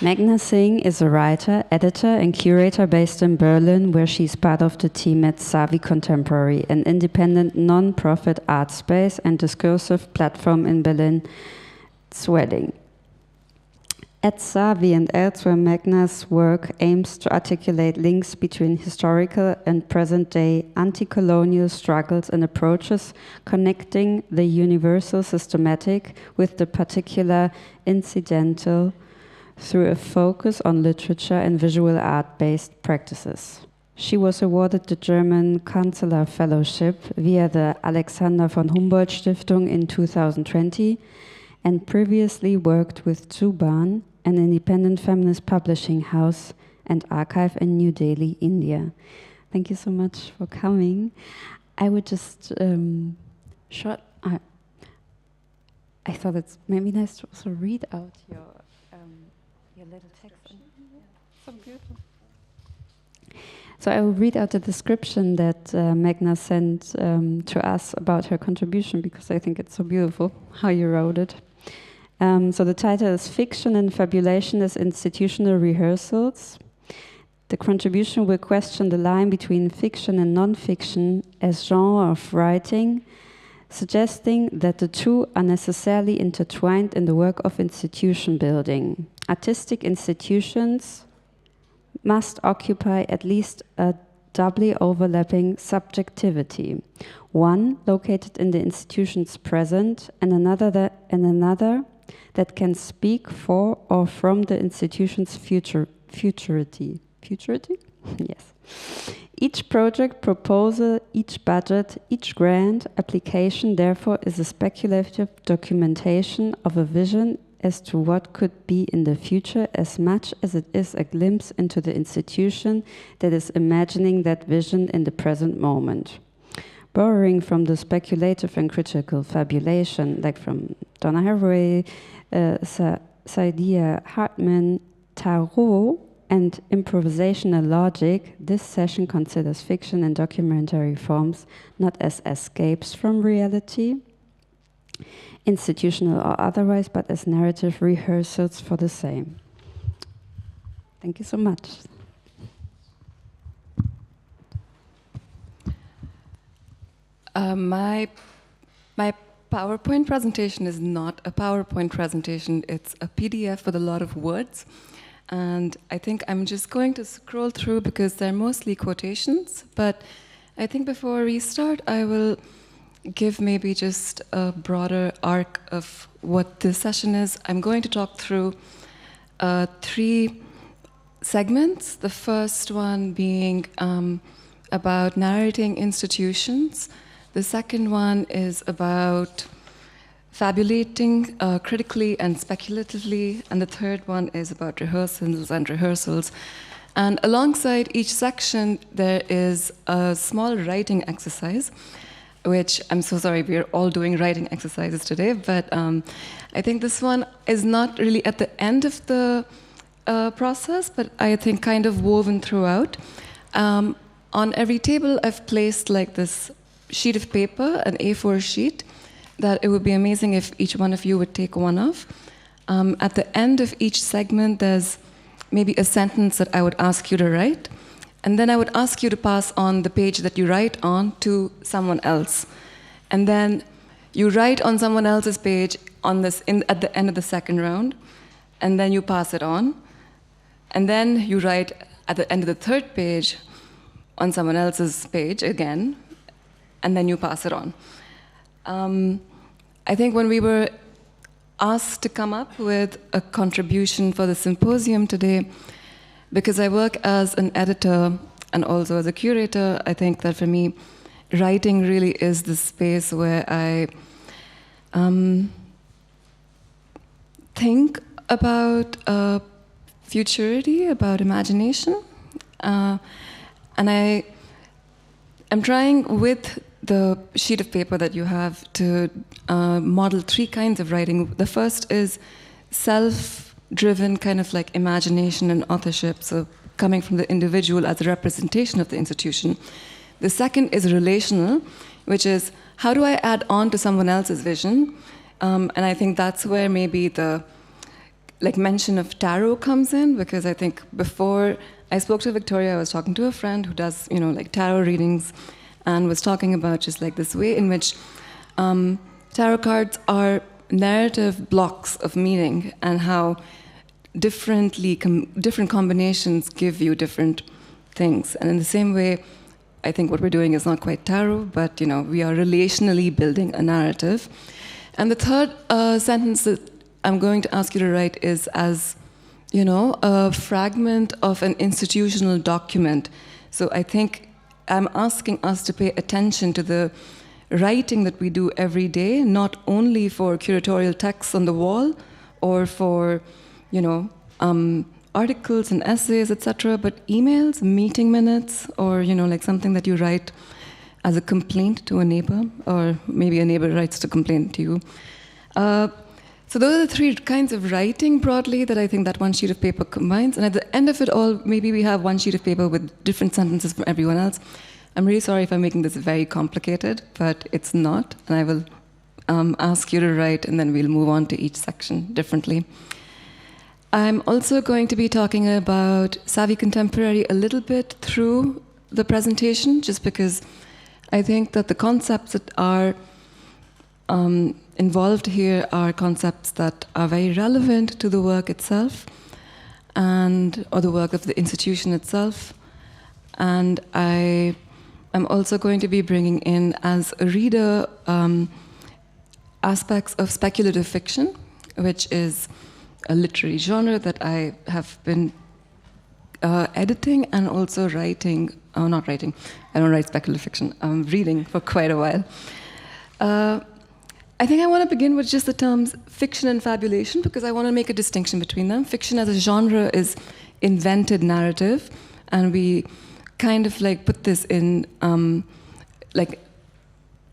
Meghna Singh is a writer, editor, and curator based in Berlin, where she's part of the team at Sowie Contemporary, an independent non-profit art space and discursive platform in Berlin, Swelling. At Sowie and elsewhere, Meghna's work aims to articulate links between historical and present-day anti-colonial struggles and approaches, connecting the universal systematic with the particular incidental through a focus on literature and visual art-based practices. She was awarded the German Chancellor Fellowship via the Alexander von Humboldt Stiftung in 2020 and previously worked with Zuban, an independent feminist publishing house and archive in New Delhi, India. Thank you so much for coming. I would just I thought it's maybe nice to also read out your little text. So beautiful. So I will read out the description that Meghna sent to us about her contribution, because I think it's so beautiful how you wrote it. So the title is Fiction and Fabulation as Institutional Rehearsals. The contribution will question the line between fiction and non-fiction as genre of writing, suggesting that the two are necessarily intertwined in the work of institution building. Artistic institutions must occupy at least a doubly overlapping subjectivity, one located in the institution's present and another that can speak for or from the institution's futurity. Futurity? Yes. Each project proposal, each budget, each grant application, therefore, is a speculative documentation of a vision as to what could be in the future, as much as it is a glimpse into the institution that is imagining that vision in the present moment. Borrowing from the speculative and critical fabulation, like from Donna Haraway, Saidiya Hartman, Tarot, and improvisational logic, this session considers fiction and documentary forms not as escapes from reality, institutional or otherwise, but as narrative rehearsals for the same. Thank you so much. My PowerPoint presentation is not a PowerPoint presentation, it's a PDF with a lot of words. And I think I'm just going to scroll through because they're mostly quotations, but I think before we start, I will give maybe just a broader arc of what this session is. I'm going to talk through 3 segments. The first one being about narrating institutions. The second one is about fabulating critically and speculatively, and the third one is about rehearsals. And alongside each section, there is a small writing exercise, which I'm so sorry, we're all doing writing exercises today, but I think this one is not really at the end of the process, but I think kind of woven throughout. On every table, I've placed like this sheet of paper, an A4 sheet, that it would be amazing if each one of you would take one of. At the end of each segment, there's maybe a sentence that I would ask you to write, and then I would ask you to pass on the page that you write on to someone else. And then you write on someone else's page on this at the end of the second round, and then you pass it on. And then you write at the end of the third page on someone else's page again, and then you pass it on. I think when we were asked to come up with a contribution for the symposium today, because I work as an editor and also as a curator, I think that for me, writing really is the space where I think about futurity, about imagination. And I am trying with the sheet of paper that you have to model 3 kinds of writing. The first is self-driven, kind of like imagination and authorship, so coming from the individual as a representation of the institution. The second is relational, which is how do I add on to someone else's vision? And I think that's where maybe the like mention of tarot comes in, because I think before I spoke to Victoria, I was talking to a friend who does, like tarot readings, and was talking about just like this way in which tarot cards are narrative blocks of meaning, and how different combinations give you different things. And in the same way, I think what we're doing is not quite tarot, but we are relationally building a narrative. And the third sentence that I'm going to ask you to write is as, a fragment of an institutional document. So I think I'm asking us to pay attention to the writing that we do every day, not only for curatorial texts on the wall or for, articles and essays, etc., but emails, meeting minutes, or, like something that you write as a complaint to a neighbor, or maybe a neighbor writes to complain to you. So those are the three kinds of writing broadly that I think that one sheet of paper combines. And at the end of it all, maybe we have one sheet of paper with different sentences from everyone else. I'm really sorry if I'm making this very complicated, but it's not. And I will ask you to write, and then we'll move on to each section differently. I'm also going to be talking about Savvy Contemporary a little bit through the presentation, just because I think that the concepts that are involved here are concepts that are very relevant to the work itself, or the work of the institution itself. And I am also going to be bringing in, as a reader, aspects of speculative fiction, which is a literary genre that I have been editing and also writing. Not writing. I don't write speculative fiction. I'm reading for quite a while. I think I want to begin with just the terms fiction and fabulation, because I want to make a distinction between them. Fiction as a genre is invented narrative, and we kind of like put this in like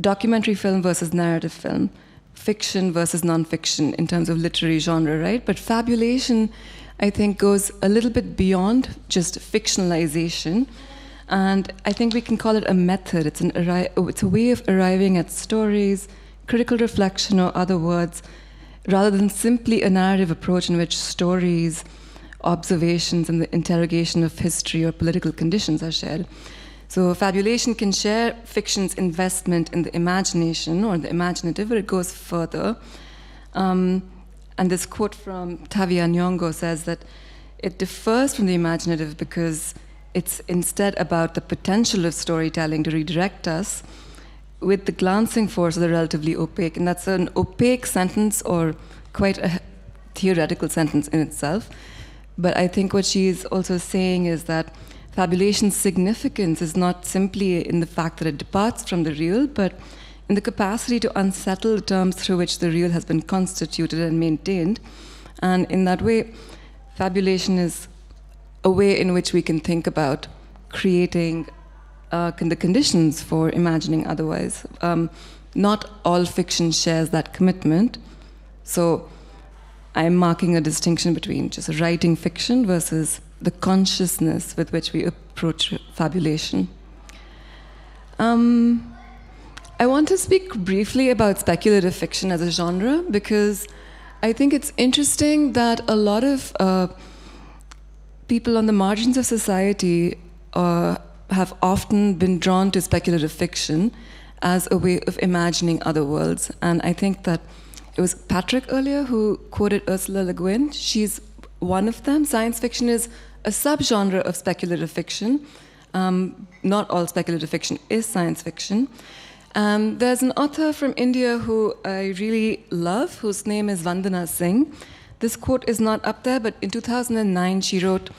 documentary film versus narrative film, fiction versus non-fiction in terms of literary genre, right? But fabulation, I think, goes a little bit beyond just fictionalization, and I think we can call it a method. It's a way of arriving at stories, critical reflection, or other words, rather than simply a narrative approach in which stories, observations, and the interrogation of history or political conditions are shared. So fabulation can share fiction's investment in the imagination or the imaginative, but it goes further. And this quote from Tavia Nyong'o says that it differs from the imaginative because it's instead about the potential of storytelling to redirect us with the glancing force of the relatively opaque. And that's an opaque sentence, or quite a theoretical sentence in itself. But I think what she's also saying is that fabulation's significance is not simply in the fact that it departs from the real, but in the capacity to unsettle the terms through which the real has been constituted and maintained. And in that way, fabulation is a way in which we can think about creating the conditions for imagining otherwise. Not all fiction shares that commitment. So I'm marking a distinction between just writing fiction versus the consciousness with which we approach fabulation. I want to speak briefly about speculative fiction as a genre, because I think it's interesting that a lot of people on the margins of society have often been drawn to speculative fiction as a way of imagining other worlds. And I think that it was Patrick earlier who quoted Ursula Le Guin. She's one of them. Science fiction is a subgenre of speculative fiction. Not all speculative fiction is science fiction. There's an author from India who I really love, whose name is Vandana Singh. This quote is not up there, but in 2009 she wrote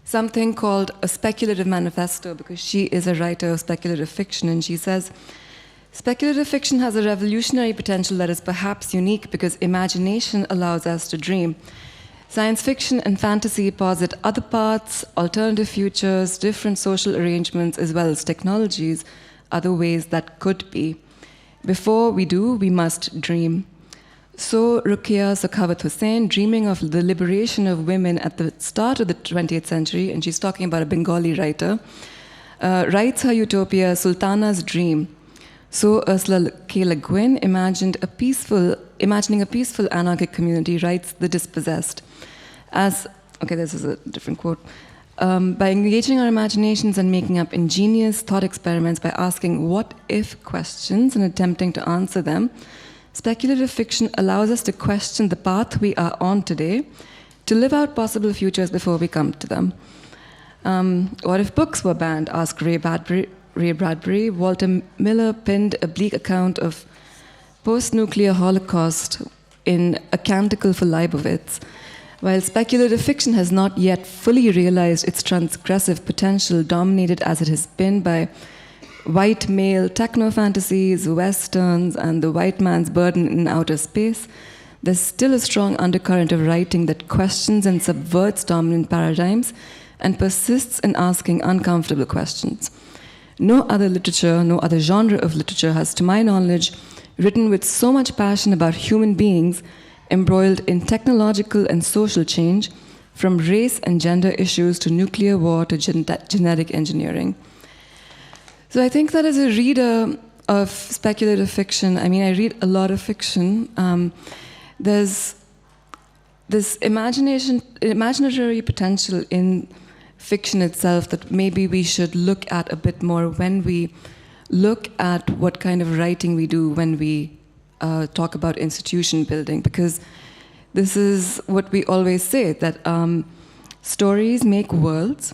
something called a speculative manifesto, because she is a writer of speculative fiction, and she says, speculative fiction has a revolutionary potential that is perhaps unique because imagination allows us to dream. Science fiction and fantasy posit other paths, alternative futures, different social arrangements, as well as technologies, other ways that could be. Before we do, we must dream. So Ruqayya Sakhawat Hussain, dreaming of the liberation of women at the start of the 20th century, and she's talking about a Bengali writer, writes her utopia, Sultana's Dream. So Ursula K. Le Guin imagining a peaceful anarchic community, writes The Dispossessed. Okay, this is a different quote. By engaging our imaginations and making up ingenious thought experiments by asking what-if questions and attempting to answer them, speculative fiction allows us to question the path we are on today, to live out possible futures before we come to them. What if books were banned? Asked Ray Bradbury. Walter Miller penned a bleak account of post-nuclear Holocaust in A Canticle for Leibowitz. While speculative fiction has not yet fully realized its transgressive potential, dominated as it has been by white male techno-fantasies, westerns, and the white man's burden in outer space, there's still a strong undercurrent of writing that questions and subverts dominant paradigms and persists in asking uncomfortable questions. No other literature, no other genre of literature has, to my knowledge, written with so much passion about human beings embroiled in technological and social change, from race and gender issues to nuclear war to genetic engineering. So I think that as a reader of speculative fiction, I mean, I read a lot of fiction, there's this imaginary potential in fiction itself that maybe we should look at a bit more when we look at what kind of writing we do when we talk about institution building, because this is what we always say, that stories make worlds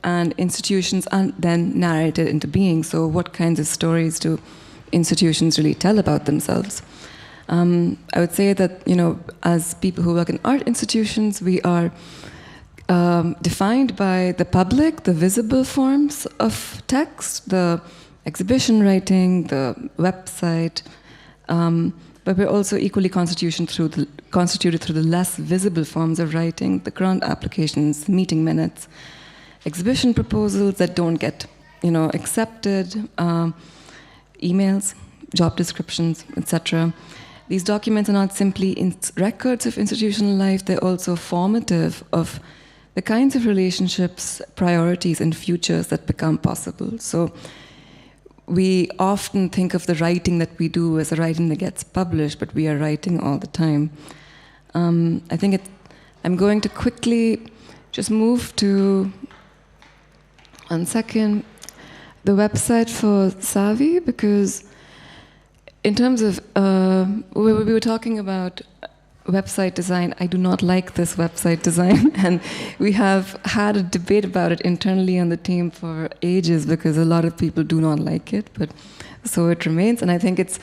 and institutions are then narrated into being. So what kinds of stories do institutions really tell about themselves? I would say that, you know, as people who work in art institutions, we are defined by the public, the visible forms of text, the exhibition writing, the website, but we're also equally constituted through the less visible forms of writing, the grant applications, meeting minutes, exhibition proposals that don't get, you know, accepted, emails, job descriptions, etc. These documents are not simply records of institutional life, they're also formative of the kinds of relationships, priorities, and futures that become possible. So we often think of the writing that we do as a writing that gets published, but we are writing all the time. I think I'm going to quickly just move to, 1 second, the website for Sowie, because in terms of, we were talking about website design. I do not like this website design, and we have had a debate about it internally on the team for ages because a lot of people do not like it, but so it remains, and I think it's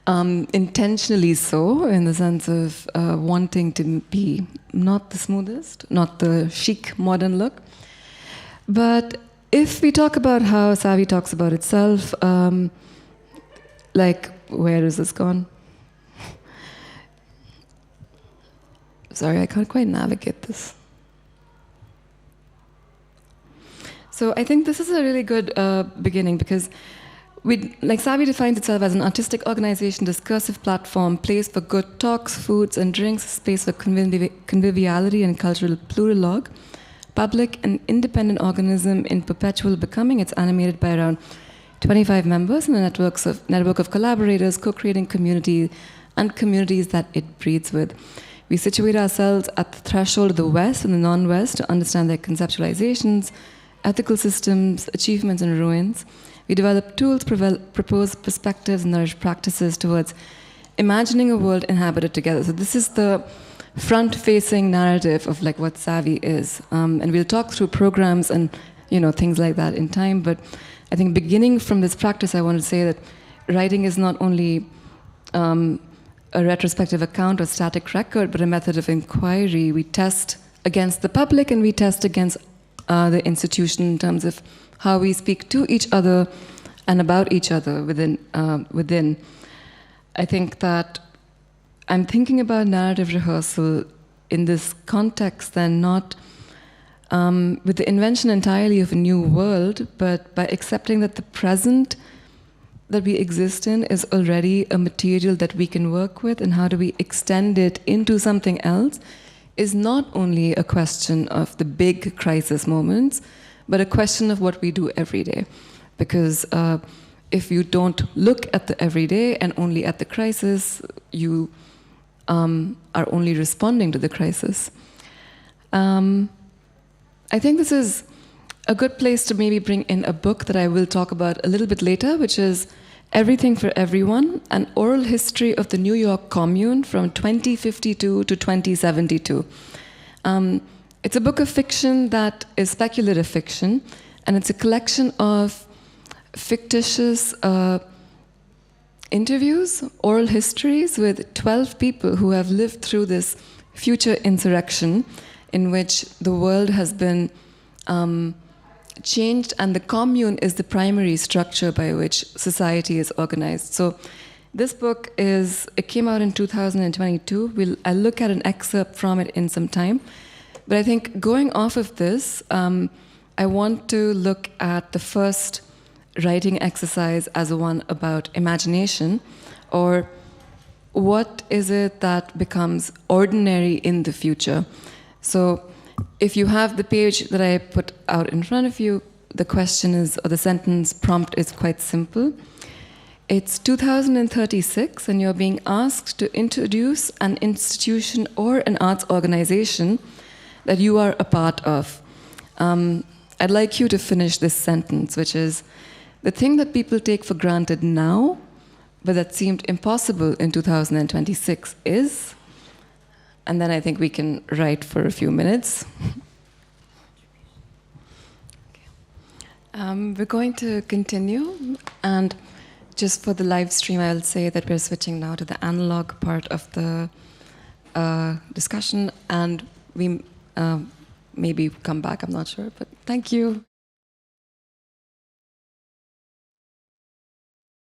intentionally so, in the sense of wanting to be not the smoothest, not the chic modern look. But if we talk about how Sowie talks about itself, like, where is this gone? Sorry, I can't quite navigate this. So I think this is a really good beginning, because Sowie defines itself as an artistic organization, discursive platform, place for good talks, foods, and drinks, space for conviviality and cultural plurilogue, public and independent organism in perpetual becoming. It's animated by around 25 members and a network of collaborators, co-creating community and communities that it breathes with. We situate ourselves at the threshold of the West and the non-West to understand their conceptualizations, ethical systems, achievements, and ruins. We develop tools, propose perspectives, and nourish practices towards imagining a world inhabited together. So this is the front-facing narrative of like what Sowie is, and we'll talk through programs and things like that in time. But I think beginning from this practice, I want to say that writing is not only a retrospective account or static record, but a method of inquiry. We test against the public and we test against the institution in terms of how we speak to each other and about each other within. I think that I'm thinking about narrative rehearsal in this context, then not with the invention entirely of a new world, but by accepting that the present that we exist in is already a material that we can work with, and how do we extend it into something else is not only a question of the big crisis moments, but a question of what we do every day. Because if you don't look at the everyday and only at the crisis, you are only responding to the crisis. I think this is a good place to maybe bring in a book that I will talk about a little bit later, which is Everything for Everyone, an oral history of the New York Commune from 2052 to 2072. It's a book of fiction that is speculative fiction, and it's a collection of fictitious interviews, oral histories with 12 people who have lived through this future insurrection in which the world has been changed and the commune is the primary structure by which society is organized. So this book it came out in 2022. I'll look at an excerpt from it in some time. But I think going off of this, I want to look at the first writing exercise as one about imagination, or what is it that becomes ordinary in the future. So if you have the page that I put out in front of you, the question is, or the sentence prompt is quite simple. It's 2036 and you're being asked to introduce an institution or an arts organization that you are a part of. I'd like you to finish this sentence, which is, the thing that people take for granted now, but that seemed impossible in 2026 is, and then I think we can write for a few minutes. We're going to continue, and just for the live stream, I'll say that we're switching now to the analog part of the discussion, and we maybe come back, I'm not sure, but thank you.